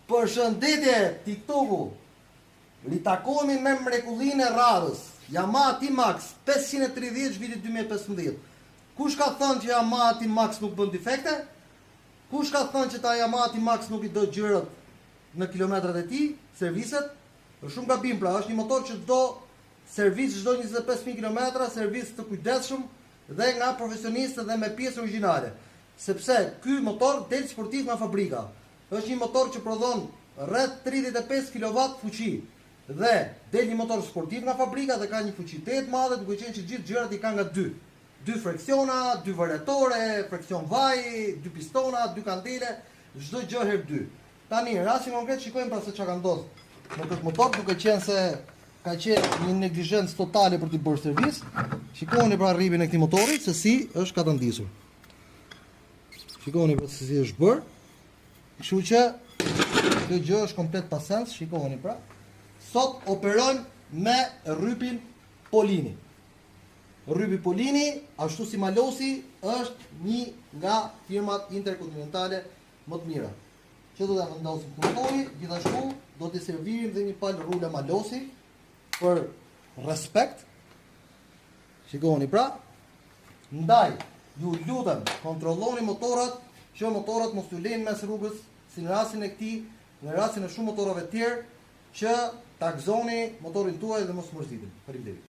Përshëndetje TikToku. Ritakohemi me mrekullinë e radhës. Yamaha T-Max 530 viti 2015. Kush ka thënë që Yamaha T-Max nuk bën defekte? Kush ka thënë që ta Yamaha T-Max nuk i do gjërët në kilometrat e tij, serviset? Është shumë gabim, pra është një motor që do servis çdo 25000 km, servis të kujdesshëm dhe nga profesionistë dhe me pjesë origjinale. Sepse ky motor del sportiv nga fabrika. Është një motor që prodhon rreth 35 kW fuqi dhe del një motor sportiv nga fabrika dhe ka një fuqi të madhe, duke qenë që gjithë gjërat i ka nga dy freksiona, 2 variatore, freksion vaj, 2 pistona, 2 kandele, çdo gjë herë 2. Tani në rastin konkret shikojmë pra se çka ka ndodhur me këtë motor, duke qenë se ka qenë një neglizhencë totale për të bërë servis. Shikoni pra rripin e këtij motori se si është katandisur. Shikoni pra se si është bërë. Kështu që kjo gjë është komplet pa sens, shikoni pra. Sot operojmë me rrypin Polini. Rrypi Polini, ashtu si Malosi, është një nga firmat interkontinentale më të mira. Që do të vendosim këtë motori, gjithashtu do të servirim dhe një palë rule Malosi për respekt. Shikoni pra. Ndaj, ju lutem, kontrolloni motorat, që motorat mos ju lejnë mes rrugës, si në rastin e këtij, në rastin e shumë motorave të tjerë, që ta gëzoni motorin tuaj dhe mos mërziteni. Faleminderit.